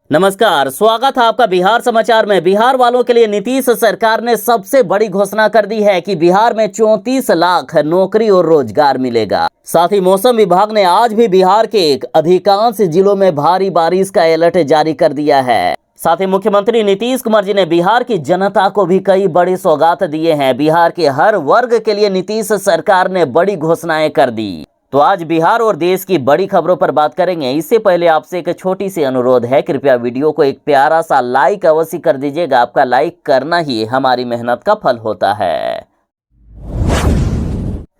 नमस्कार, स्वागत है आपका बिहार समाचार में। बिहार वालों के लिए नीतीश सरकार ने सबसे बड़ी घोषणा कर दी है कि बिहार में 34 लाख नौकरी और रोजगार मिलेगा। साथ ही मौसम विभाग ने आज भी बिहार के अधिकांश जिलों में भारी बारिश का अलर्ट जारी कर दिया है। साथ ही मुख्यमंत्री नीतीश कुमार जी ने बिहार की जनता को भी कई बड़ी सौगात दिए हैं। बिहार के हर वर्ग के लिए नीतीश सरकार ने बड़ी घोषणाएं कर दी। तो आज बिहार और देश की बड़ी खबरों पर बात करेंगे। इससे पहले आपसे एक छोटी सी अनुरोध है, कृपया वीडियो को एक प्यारा सा लाइक अवश्य कर दीजिएगा। आपका लाइक करना ही हमारी मेहनत का फल होता है।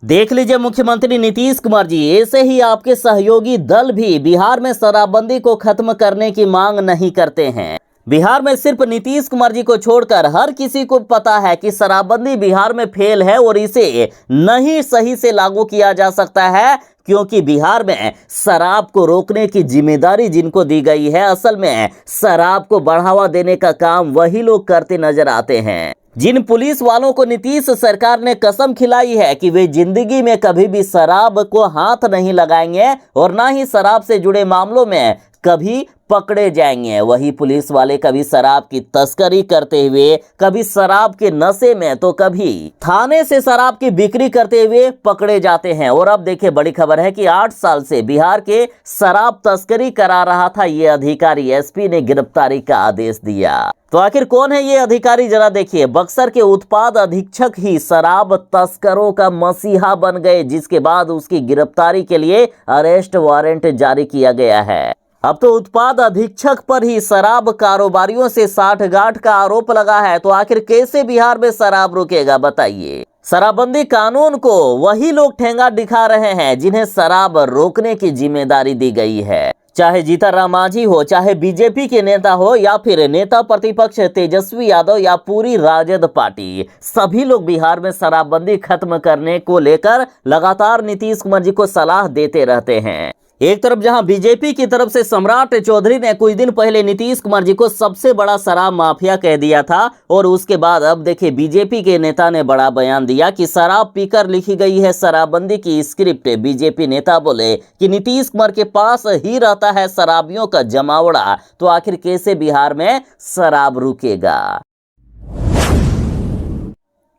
देख लीजिए, मुख्यमंत्री नीतीश कुमार जी, ऐसे ही आपके सहयोगी दल भी बिहार में शराबबंदी को खत्म करने की मांग नहीं करते हैं। बिहार में सिर्फ नीतीश कुमार जी को छोड़कर हर किसी को पता है कि शराबबंदी बिहार में फेल है और इसे नहीं सही से लागू किया जा सकता है, क्योंकि बिहार में शराब को रोकने की जिम्मेदारी जिनको दी गई है, असल में शराब को बढ़ावा देने का काम वही लोग करते नजर आते हैं। जिन पुलिस वालों को नीतीश सरकार ने कसम खिलाई है कि वे जिंदगी में कभी भी शराब को हाथ नहीं लगाएंगे और ना ही शराब से जुड़े मामलों में कभी पकड़े जाएंगे, वही पुलिस वाले कभी शराब की तस्करी करते हुए, कभी शराब के नशे में, तो कभी थाने से शराब की बिक्री करते हुए पकड़े जाते हैं। और अब देखिए, बड़ी खबर है कि 8 साल से बिहार के शराब तस्करी करा रहा था ये अधिकारी, एसपी ने गिरफ्तारी का आदेश दिया। तो आखिर कौन है ये अधिकारी, जरा देखिए। बक्सर के उत्पाद अधीक्षक ही शराब तस्करों का मसीहा बन गए, जिसके बाद उसकी गिरफ्तारी के लिए अरेस्ट वारंट जारी किया गया है। अब तो उत्पाद अधीक्षक पर ही शराब कारोबारियों से साठगांठ का आरोप लगा है। तो आखिर कैसे बिहार में शराब रुकेगा, बताइए। शराबबंदी कानून को वही लोग ठेंगा दिखा रहे हैं जिन्हें शराब रोकने की जिम्मेदारी दी गई है। चाहे जीतनराम मांझी हो, चाहे बीजेपी के नेता हो, या फिर नेता प्रतिपक्ष तेजस्वी यादव या पूरी राजद पार्टी, सभी लोग बिहार में शराबबंदी खत्म करने को लेकर लगातार नीतीश कुमार जी को सलाह देते रहते हैं। एक तरफ जहां बीजेपी की तरफ से सम्राट चौधरी ने कुछ दिन पहले नीतीश कुमार जी को सबसे बड़ा शराब माफिया कह दिया था, और उसके बाद अब देखिए बीजेपी के नेता ने बड़ा बयान दिया कि शराब पीकर लिखी गई है शराबबंदी की स्क्रिप्ट। बीजेपी नेता बोले कि नीतीश कुमार के पास ही रहता है शराबियों का जमावड़ा। तो आखिर कैसे बिहार में शराब रुकेगा?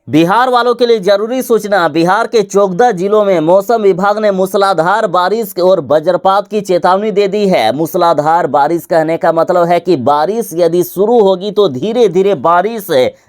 बिहार वालों के लिए जरूरी सूचना। बिहार के 14 जिलों में मौसम विभाग ने मूसलाधार बारिश और वज्रपात की चेतावनी दे दी है। मूसलाधार बारिश कहने का मतलब है कि बारिश यदि शुरू होगी तो धीरे धीरे बारिश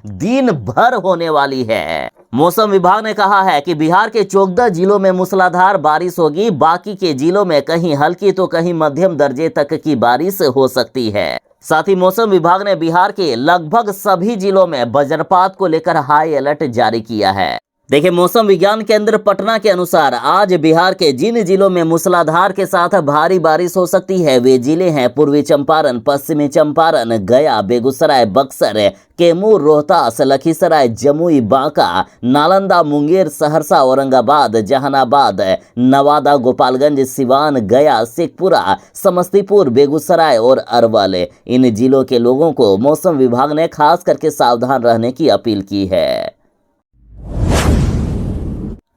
दिन भर होने वाली है। मौसम विभाग ने कहा है कि बिहार के 14 जिलों में मूसलाधार बारिश होगी। बाकी के जिलों में कहीं हल्की तो कहीं मध्यम दर्जे तक की बारिश हो सकती है। साथ ही मौसम विभाग ने बिहार के लगभग सभी जिलों में वज्रपात को लेकर हाई अलर्ट जारी किया है। देखिए, मौसम विज्ञान केंद्र पटना के अनुसार आज बिहार के जिन जिलों में मूसलाधार के साथ भारी बारिश हो सकती है वे जिले हैं पूर्वी चंपारण, पश्चिमी चंपारण, गया, बेगूसराय, बक्सर, कैमूर, रोहतास, लखीसराय, जमुई, बांका, नालंदा, मुंगेर, सहरसा, औरंगाबाद, जहानाबाद, नवादा, गोपालगंज, सिवान, गया, शेखपुरा, समस्तीपुर, बेगूसराय और अरवल। इन जिलों के लोगों को मौसम विभाग ने खास करके सावधान रहने की अपील की है।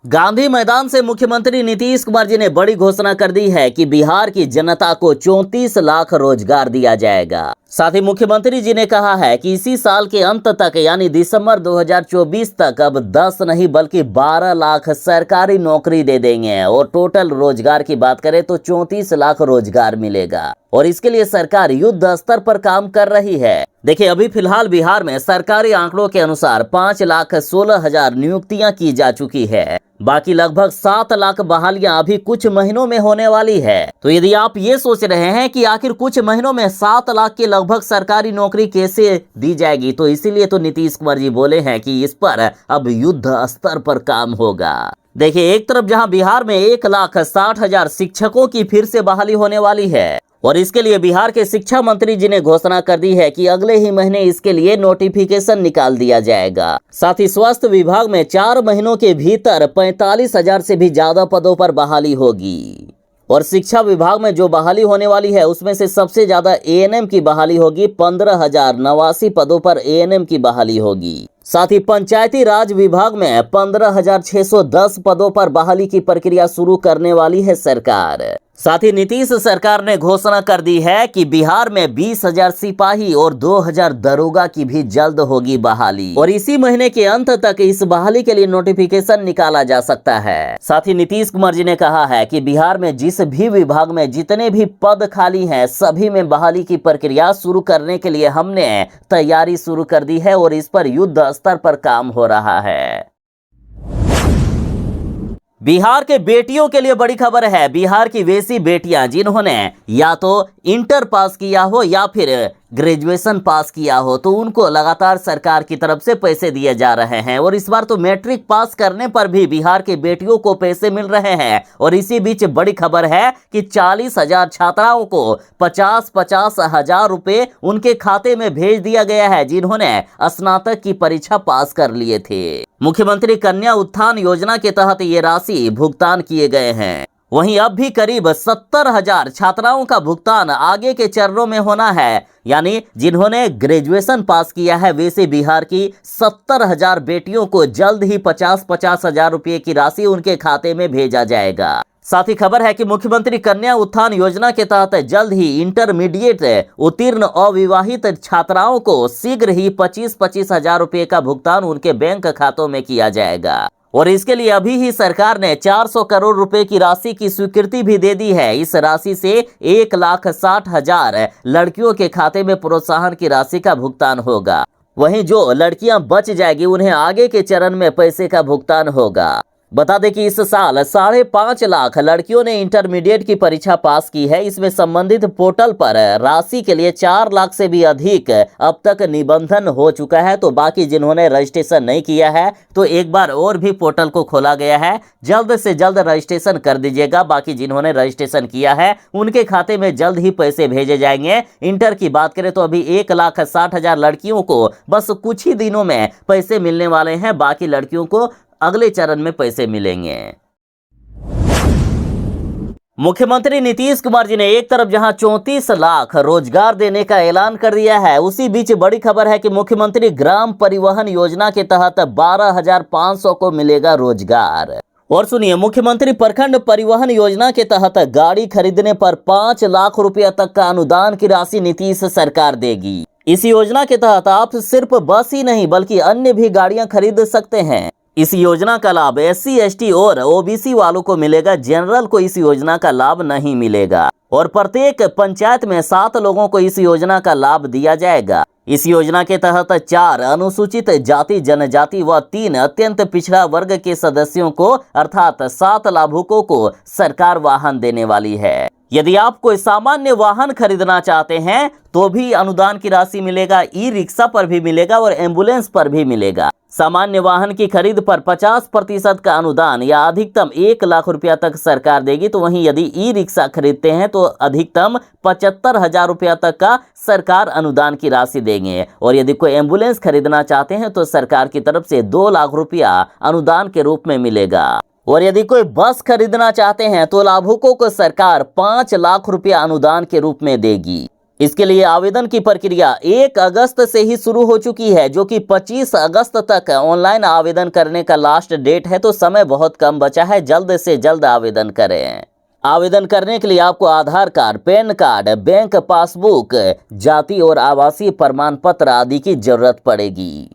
गांधी मैदान से मुख्यमंत्री नीतीश कुमार जी ने बड़ी घोषणा कर दी है कि बिहार की जनता को 34 लाख रोजगार दिया जाएगा। साथ ही मुख्यमंत्री जी ने कहा है कि इसी साल के अंत तक यानी दिसंबर 2024 तक अब 10 नहीं बल्कि 12 लाख सरकारी नौकरी दे देंगे, और टोटल रोजगार की बात करें तो 34 लाख रोजगार मिलेगा। और इसके लिए सरकार युद्ध स्तर पर काम कर रही है। देखिए, अभी फिलहाल बिहार में सरकारी आंकड़ों के अनुसार 5,16,000 नियुक्तियां की जा चुकी है। बाकी लगभग 7 लाख बहालियां अभी कुछ महीनों में होने वाली है। तो यदि आप ये सोच रहे हैं कि आखिर कुछ महीनों में 7 लाख के लगभग सरकारी नौकरी कैसे दी जाएगी, तो इसीलिए तो नीतीश कुमार जी बोले हैं कि इस पर अब युद्ध स्तर पर काम होगा। देखिए, एक तरफ जहां बिहार में 1,60,000 शिक्षकों की फिर से बहाली होने वाली है, और इसके लिए बिहार के शिक्षा मंत्री जी ने घोषणा कर दी है कि अगले ही महीने इसके लिए नोटिफिकेशन निकाल दिया जाएगा। साथ ही स्वास्थ्य विभाग में 4 महीनों के भीतर 45,000 से भी ज्यादा पदों पर बहाली होगी। और शिक्षा विभाग में जो बहाली होने वाली है उसमें से सबसे ज्यादा एएनएम की बहाली होगी। 15,089 पदों पर एएनएम की बहाली होगी। साथ ही पंचायती राज विभाग में 15,610 पदों पर बहाली की प्रक्रिया शुरू करने वाली है सरकार। साथ ही नीतीश सरकार ने घोषणा कर दी है कि बिहार में 20,000 सिपाही और 2,000 दरोगा की भी जल्द होगी बहाली और इसी महीने के अंत तक इस बहाली के लिए नोटिफिकेशन निकाला जा सकता है। साथ ही नीतीश कुमार जी ने कहा है कि बिहार में जिस भी विभाग में जितने भी पद खाली हैं सभी में बहाली की प्रक्रिया शुरू करने के लिए हमने तैयारी शुरू कर दी है और इस पर युद्ध स्तर पर काम हो रहा है। बिहार के बेटियों के लिए बड़ी खबर है। बिहार की वैसी बेटियां जिन्होंने या तो इंटर पास किया हो या फिर ग्रेजुएशन पास किया हो तो उनको लगातार सरकार की तरफ से पैसे दिए जा रहे हैं और इस बार तो मैट्रिक पास करने पर भी बिहार के बेटियों को पैसे मिल रहे हैं। और इसी बीच बड़ी खबर है कि 40,000 छात्राओं को 50-50 हजार रुपए उनके खाते में भेज दिया गया है जिन्होंने स्नातक की परीक्षा पास कर लिए थे। मुख्यमंत्री कन्या उत्थान योजना के तहत ये राशि भुगतान किए गए हैं। वहीं अब भी करीब 70,000 छात्राओं का भुगतान आगे के चरणों में होना है, यानी जिन्होंने ग्रेजुएशन पास किया है वैसे बिहार की 70,000 बेटियों को जल्द ही 50-50 हजार रुपये की राशि उनके खाते में भेजा जाएगा। साथ ही खबर है कि मुख्यमंत्री कन्या उत्थान योजना के तहत जल्द ही इंटरमीडिएट उत्तीर्ण अविवाहित छात्राओं को शीघ्र ही 25-25 हजार रुपये का भुगतान उनके बैंक खातों में किया जाएगा और इसके लिए अभी ही सरकार ने 400 करोड़ रुपए की राशि की स्वीकृति भी दे दी है। इस राशि से 1,60,000 लड़कियों के खाते में प्रोत्साहन की राशि का भुगतान होगा। वहीं जो लड़कियां बच जाएगी उन्हें आगे के चरण में पैसे का भुगतान होगा। बता दें कि इस साल 5.5 लाख लड़कियों ने इंटरमीडिएट की परीक्षा पास की है। इसमें संबंधित पोर्टल पर राशि के लिए 4 लाख से भी अधिक अब तक निबंधन हो चुका है। तो बाकी जिन्होंने रजिस्ट्रेशन नहीं किया है तो एक बार और भी पोर्टल को खोला गया है, जल्द से जल्द रजिस्ट्रेशन कर दीजिएगा। बाकी जिन्होंने रजिस्ट्रेशन किया है उनके खाते में जल्द ही पैसे भेजे जाएंगे। इंटर की बात करें तो अभी 1,60,000 लड़कियों को बस कुछ ही दिनों में पैसे मिलने वाले हैं, बाकी लड़कियों को अगले चरण में पैसे मिलेंगे। मुख्यमंत्री नीतीश कुमार जी ने एक तरफ जहां 34 लाख रोजगार देने का ऐलान कर दिया है, उसी बीच बड़ी खबर है कि मुख्यमंत्री ग्राम परिवहन योजना के तहत 12,500 को मिलेगा रोजगार। और सुनिए, मुख्यमंत्री प्रखंड परिवहन योजना के तहत गाड़ी खरीदने पर 5 लाख रुपया तक का अनुदान की राशि नीतीश सरकार देगी। इस योजना के तहत आप सिर्फ बस ही नहीं बल्कि अन्य भी गाड़ियां खरीद सकते हैं। इस योजना का लाभ SC, ST और OBC वालों को मिलेगा। जनरल को इस योजना का लाभ नहीं मिलेगा और प्रत्येक पंचायत में 7 लोगों को इस योजना का लाभ दिया जाएगा। इस योजना के तहत 4 अनुसूचित जाति जनजाति व 3 अत्यंत पिछड़ा वर्ग के सदस्यों को अर्थात 7 लाभुकों को सरकार वाहन देने वाली है। यदि आप कोई सामान्य वाहन खरीदना चाहते हैं तो भी अनुदान की राशि मिलेगा। ई-रिक्शा पर भी मिलेगा और एम्बुलेंस पर भी मिलेगा। सामान्य वाहन की खरीद पर 50% का अनुदान या अधिकतम 1 लाख रुपया तक सरकार देगी। तो वहीं यदि ई-रिक्शा खरीदते हैं तो अधिकतम 75,000 रुपया तक का सरकार अनुदान की राशि देंगे और यदि कोई एम्बुलेंस खरीदना चाहते हैं तो सरकार की तरफ से 2 लाख रुपया अनुदान के रूप में मिलेगा और यदि कोई बस खरीदना चाहते हैं तो लाभुकों को सरकार 5 लाख रुपया अनुदान के रूप में देगी। इसके लिए आवेदन की प्रक्रिया 1 अगस्त से ही शुरू हो चुकी है, जो कि 25 अगस्त तक ऑनलाइन आवेदन करने का लास्ट डेट है। तो समय बहुत कम बचा है, जल्द से जल्द आवेदन करें। आवेदन करने के लिए आपको Aadhaar card, PAN card, bank passbook, जाति और आवासीय प्रमाण पत्र आदि की जरूरत पड़ेगी।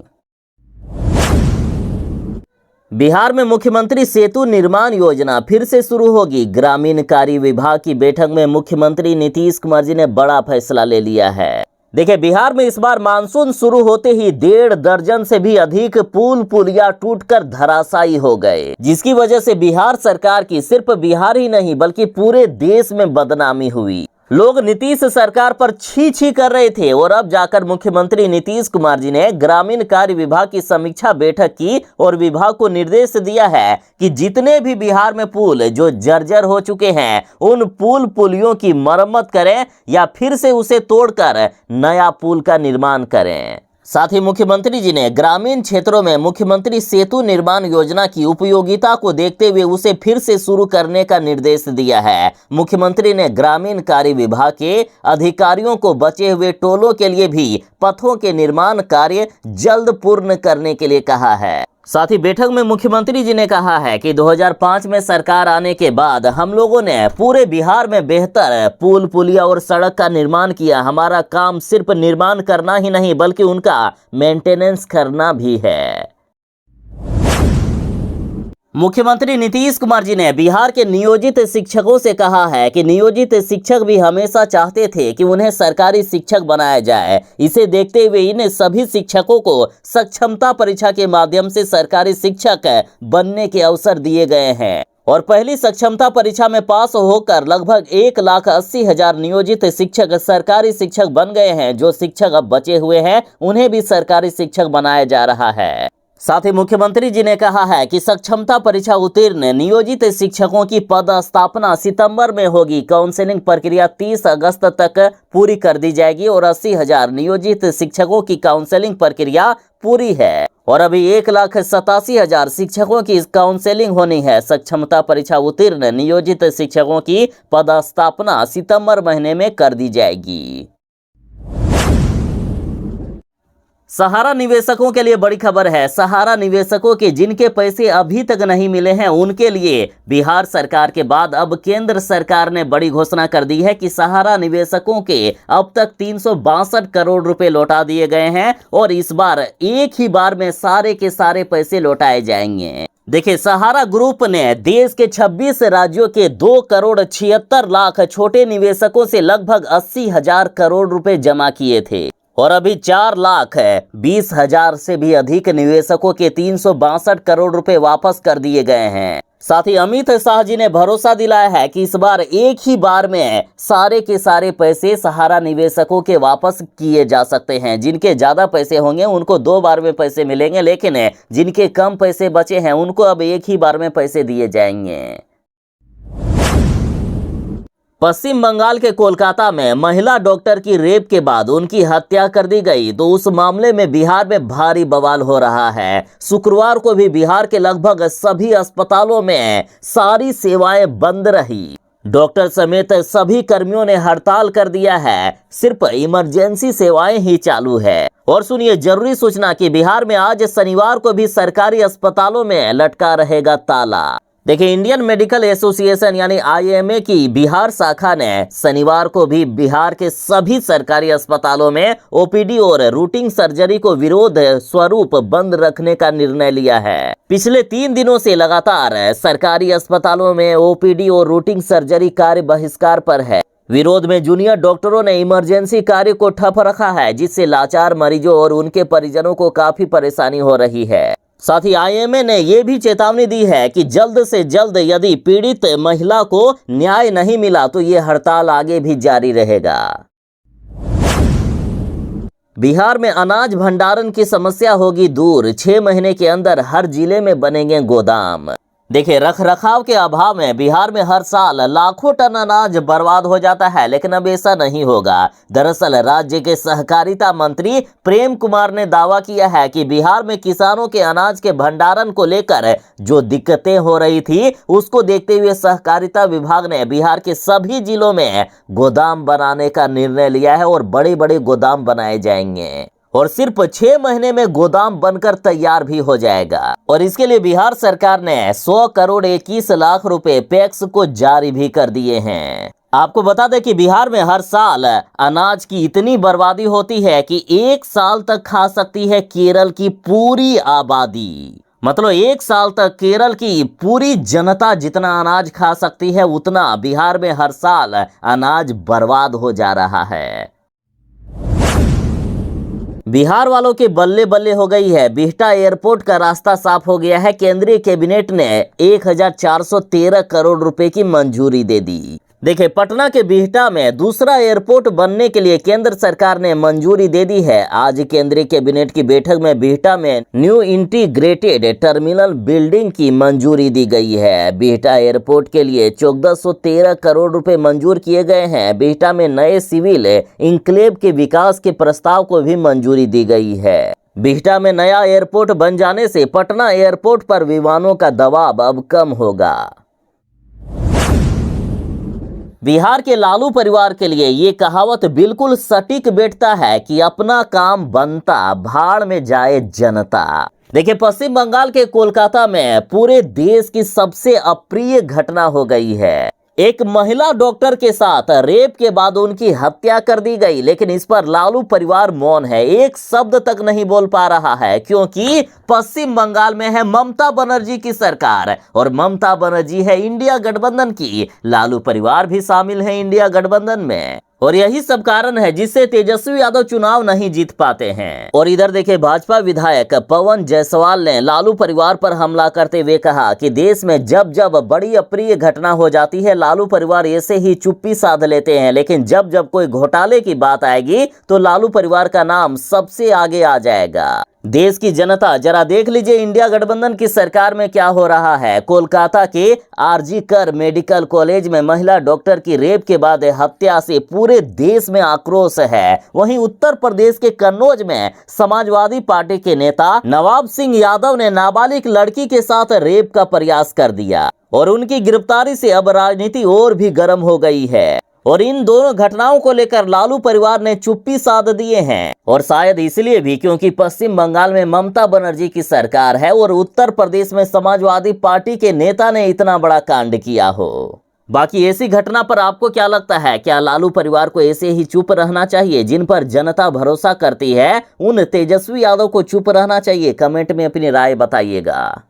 बिहार में मुख्यमंत्री सेतु निर्माण योजना फिर से शुरू होगी। ग्रामीण कार्य विभाग की बैठक में मुख्यमंत्री नीतीश कुमार जी ने बड़ा फैसला ले लिया है। देखिए, बिहार में इस बार मानसून शुरू होते ही 1.5 दर्जन से भी अधिक पुल पुलिया टूटकर धराशायी हो गए, जिसकी वजह से बिहार सरकार की सिर्फ बिहार ही नहीं बल्कि पूरे देश में बदनामी हुई। लोग नीतीश सरकार पर छी छी कर रहे थे और अब जाकर मुख्यमंत्री नीतीश कुमार जी ने ग्रामीण कार्य विभाग की समीक्षा बैठक की और विभाग को निर्देश दिया है कि जितने भी बिहार में पुल जो जर्जर हो चुके हैं उन पुल पुलियों की मरम्मत करें या फिर से उसे तोड़कर नया पुल का निर्माण करें। साथ ही मुख्यमंत्री जी ने ग्रामीण क्षेत्रों में मुख्यमंत्री सेतु निर्माण योजना की उपयोगिता को देखते हुए उसे फिर से शुरू करने का निर्देश दिया है। मुख्यमंत्री ने ग्रामीण कार्य विभाग के अधिकारियों को बचे हुए टोलों के लिए भी पथों के निर्माण कार्य जल्द पूर्ण करने के लिए कहा है। साथ ही बैठक में मुख्यमंत्री जी ने कहा है कि 2005 में सरकार आने के बाद हम लोगों ने पूरे बिहार में बेहतर पुल पुलिया और सड़क का निर्माण किया। हमारा काम सिर्फ निर्माण करना ही नहीं बल्कि उनका मेंटेनेंस करना भी है। मुख्यमंत्री नीतीश कुमार जी ने बिहार के नियोजित शिक्षकों से कहा है कि नियोजित शिक्षक भी हमेशा चाहते थे कि उन्हें सरकारी शिक्षक बनाया जाए। इसे देखते हुए इन सभी शिक्षकों को सक्षमता परीक्षा के माध्यम से सरकारी शिक्षक बनने के अवसर दिए गए हैं और पहली सक्षमता परीक्षा में पास होकर लगभग 1,80,000 नियोजित शिक्षक सरकारी शिक्षक बन गए हैं। जो शिक्षक अब बचे हुए हैं उन्हें भी सरकारी शिक्षक बनाया जा रहा है। साथ ही मुख्यमंत्री जी ने कहा है कि सक्षमता परीक्षा उत्तीर्ण नियोजित शिक्षकों की पद स्थापना सितंबर में होगी। काउंसलिंग प्रक्रिया 30 अगस्त तक पूरी कर दी जाएगी और 80,000 नियोजित शिक्षकों की काउंसलिंग प्रक्रिया पूरी है और अभी 1,87,000 शिक्षकों की काउंसलिंग होनी है। सक्षमता परीक्षा उत्तीर्ण नियोजित शिक्षकों की पद स्थापना सितंबर महीने में कर दी जाएगी। सहारा निवेशकों के लिए बड़ी खबर है। सहारा निवेशकों के जिनके पैसे अभी तक नहीं मिले हैं उनके लिए बिहार सरकार के बाद अब केंद्र सरकार ने बड़ी घोषणा कर दी है कि सहारा निवेशकों के अब तक 362 करोड़ रुपए लौटा दिए गए हैं और इस बार एक ही बार में सारे के सारे पैसे लौटाए जाएंगे। देखिए, सहारा ग्रुप ने देश के 26 राज्यों के 2,76,00,000 छोटे निवेशकों से लगभग 80,000 करोड़ रुपए जमा किए थे और अभी 4,20,000 से भी अधिक निवेशकों के 362 करोड़ रुपए वापस कर दिए गए हैं। साथ ही अमित शाह जी ने भरोसा दिलाया है कि इस बार एक ही बार में सारे के सारे पैसे सहारा निवेशकों के वापस किए जा सकते हैं। जिनके ज्यादा पैसे होंगे उनको 2 बार में पैसे मिलेंगे, लेकिन जिनके कम पैसे बचे हैं उनको अब एक ही बार में पैसे दिए जाएंगे। पश्चिम बंगाल के कोलकाता में महिला डॉक्टर की रेप के बाद उनकी हत्या कर दी गई तो उस मामले में बिहार में भारी बवाल हो रहा है। शुक्रवार को भी बिहार के लगभग सभी अस्पतालों में सारी सेवाएं बंद रही। डॉक्टर समेत सभी कर्मियों ने हड़ताल कर दिया है। सिर्फ इमरजेंसी सेवाएं ही चालू है। और सुनिए जरूरी सूचना कि बिहार में आज शनिवार को भी सरकारी अस्पतालों में लटका रहेगा ताला। देखिए, इंडियन मेडिकल एसोसिएशन यानी IMA की बिहार शाखा ने शनिवार को भी बिहार के सभी सरकारी अस्पतालों में OPD और रूटीन सर्जरी को विरोध स्वरूप बंद रखने का निर्णय लिया है। पिछले 3 दिनों से लगातार सरकारी अस्पतालों में OPD और रूटीन सर्जरी कार्य बहिष्कार पर है। विरोध में जूनियर डॉक्टरों ने इमरजेंसी कार्य को ठप रखा है, जिससे लाचार मरीजों और उनके परिजनों को काफी परेशानी हो रही है। साथ ही IMA ने यह भी चेतावनी दी है कि जल्द से जल्द यदि पीड़ित महिला को न्याय नहीं मिला तो ये हड़ताल आगे भी जारी रहेगा। बिहार में अनाज भंडारण की समस्या होगी दूर। 6 महीने के अंदर हर जिले में बनेंगे गोदाम। देखिए, रखरखाव के अभाव में बिहार में हर साल लाखों टन अनाज बर्बाद हो जाता है, लेकिन अब ऐसा नहीं होगा। दरअसल राज्य के सहकारिता मंत्री प्रेम कुमार ने दावा किया है कि बिहार में किसानों के अनाज के भंडारण को लेकर जो दिक्कतें हो रही थी उसको देखते हुए सहकारिता विभाग ने बिहार के सभी जिलों में गोदाम बनाने का निर्णय लिया है और बड़े बड़े गोदाम बनाए जाएंगे और सिर्फ 6 महीने में गोदाम बनकर तैयार भी हो जाएगा। और इसके लिए बिहार सरकार ने 100 करोड़ 21 लाख रुपए पैक्स को जारी भी कर दिए हैं। आपको बता दें कि बिहार में हर साल अनाज की इतनी बर्बादी होती है कि 1 साल तक खा सकती है केरल की पूरी आबादी। मतलब 1 साल तक केरल की पूरी जनता जितना अनाज खा सकती है उतना बिहार में हर साल अनाज बर्बाद हो जा रहा है। बिहार वालों के बल्ले बल्ले हो गई है। बिहटा एयरपोर्ट का रास्ता साफ हो गया है। केंद्रीय कैबिनेट ने 1,413 करोड़ रुपए की मंजूरी दे दी। देखिए, पटना के बिहटा में दूसरा एयरपोर्ट बनने के लिए केंद्र सरकार ने मंजूरी दे दी है। आज केंद्रीय कैबिनेट की बैठक में बिहटा में न्यू इंटीग्रेटेड टर्मिनल बिल्डिंग की मंजूरी दी गई है। बिहटा एयरपोर्ट के लिए 1413 करोड़ रुपए मंजूर किए गए हैं। बिहटा में नए सिविल इंक्लेव के विकास के प्रस्ताव को भी मंजूरी दी गई है। बिहटा में नया एयरपोर्ट बन जाने से पटना एयरपोर्ट पर विमानों का दबाव अब कम होगा। बिहार के लालू परिवार के लिए ये कहावत बिल्कुल सटीक बैठता है कि अपना काम बनता, भाड़ में जाए जनता। देखिए, पश्चिम बंगाल के कोलकाता में पूरे देश की सबसे अप्रिय घटना हो गई है। एक महिला डॉक्टर के साथ रेप के बाद उनकी हत्या कर दी गई, लेकिन इस पर लालू परिवार मौन है, एक शब्द तक नहीं बोल पा रहा है, क्योंकि पश्चिम बंगाल में है ममता बनर्जी की सरकार और ममता बनर्जी है इंडिया गठबंधन की। लालू परिवार भी शामिल है इंडिया गठबंधन में और यही सब कारण है जिससे तेजस्वी यादव चुनाव नहीं जीत पाते हैं। और इधर देखिए, भाजपा विधायक पवन जायसवाल ने लालू परिवार पर हमला करते हुए कहा कि देश में जब जब बड़ी अप्रिय घटना हो जाती है लालू परिवार ऐसे ही चुप्पी साध लेते हैं, लेकिन जब जब कोई घोटाले की बात आएगी तो लालू परिवार का नाम सबसे आगे आ जाएगा। देश की जनता जरा देख लीजिए इंडिया गठबंधन की सरकार में क्या हो रहा है। कोलकाता के आरजी कर मेडिकल कॉलेज में महिला डॉक्टर की रेप के बाद हत्या से पूरे देश में आक्रोश है। वहीं उत्तर प्रदेश के कन्नौज में समाजवादी पार्टी के नेता नवाब सिंह यादव ने नाबालिग लड़की के साथ रेप का प्रयास कर दिया और उनकी गिरफ्तारी से अब राजनीति और भी गर्म हो गई है। और इन दोनों घटनाओं को लेकर लालू परिवार ने चुप्पी साध दिए हैं और शायद इसलिए भी क्योंकि पश्चिम बंगाल में ममता बनर्जी की सरकार है और उत्तर प्रदेश में समाजवादी पार्टी के नेता ने इतना बड़ा कांड किया हो। बाकी ऐसी घटना पर आपको क्या लगता है? क्या लालू परिवार को ऐसे ही चुप रहना चाहिए? जिन पर जनता भरोसा करती है उन तेजस्वी यादव को चुप रहना चाहिए? कमेंट में अपनी राय बताइएगा।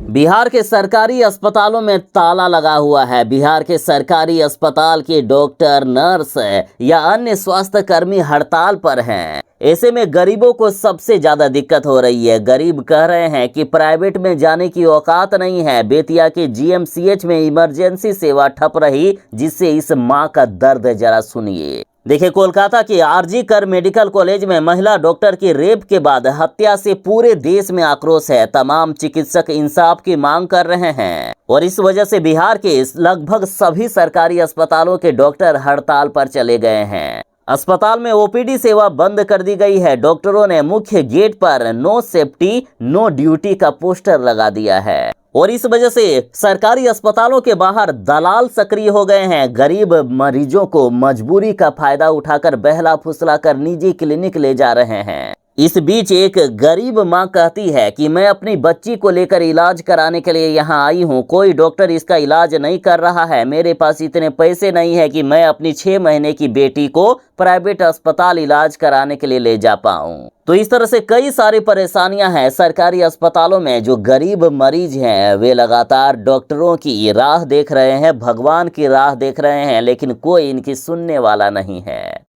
बिहार के सरकारी अस्पतालों में ताला लगा हुआ है। बिहार के सरकारी अस्पताल के डॉक्टर, नर्स या अन्य स्वास्थ्य कर्मी हड़ताल पर हैं। ऐसे में गरीबों को सबसे ज्यादा दिक्कत हो रही है। गरीब कह रहे हैं कि प्राइवेट में जाने की औकात नहीं है। बेतिया के जीएमसीएच में इमरजेंसी सेवा ठप रही, जिससे इस मां का दर्द जरा सुनिए। देखिए, कोलकाता के आरजी कर मेडिकल कॉलेज में महिला डॉक्टर की रेप के बाद हत्या से पूरे देश में आक्रोश है। तमाम चिकित्सक इंसाफ की मांग कर रहे हैं और इस वजह से बिहार के लगभग सभी सरकारी अस्पतालों के डॉक्टर हड़ताल पर चले गए हैं। अस्पताल में ओपीडी सेवा बंद कर दी गई है। डॉक्टरों ने मुख्य गेट पर नो सेफ्टी नो ड्यूटी का पोस्टर लगा दिया है और इस वजह से सरकारी अस्पतालों के बाहर दलाल सक्रिय हो गए हैं। गरीब मरीजों को मजबूरी का फायदा उठाकर बहला फुसला कर निजी क्लिनिक ले जा रहे हैं। इस बीच एक गरीब मां कहती है कि मैं अपनी बच्ची को लेकर इलाज कराने के लिए यहां आई हूं, कोई डॉक्टर इसका इलाज नहीं कर रहा है। मेरे पास इतने पैसे नहीं है कि मैं अपनी 6 महीने की बेटी को प्राइवेट अस्पताल इलाज कराने के लिए ले जा पाऊं। तो इस तरह से कई सारी परेशानियां हैं सरकारी अस्पतालों में। जो गरीब मरीज हैं वे लगातार डॉक्टरों की राह देख रहे हैं, भगवान की राह देख रहे हैं, लेकिन कोई इनकी सुनने वाला नहीं है।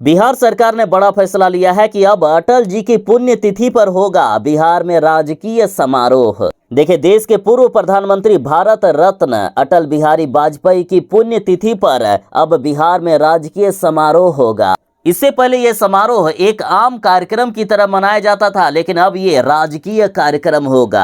बिहार सरकार ने बड़ा फैसला लिया है कि अब अटल जी की पुण्यतिथि पर होगा बिहार में राजकीय समारोह। देखिए, देश के पूर्व प्रधानमंत्री भारत रत्न अटल बिहारी वाजपेयी की पुण्यतिथि पर अब बिहार में राजकीय समारोह होगा। इससे पहले यह समारोह एक आम कार्यक्रम की तरह मनाया जाता था, लेकिन अब ये राजकीय कार्यक्रम होगा।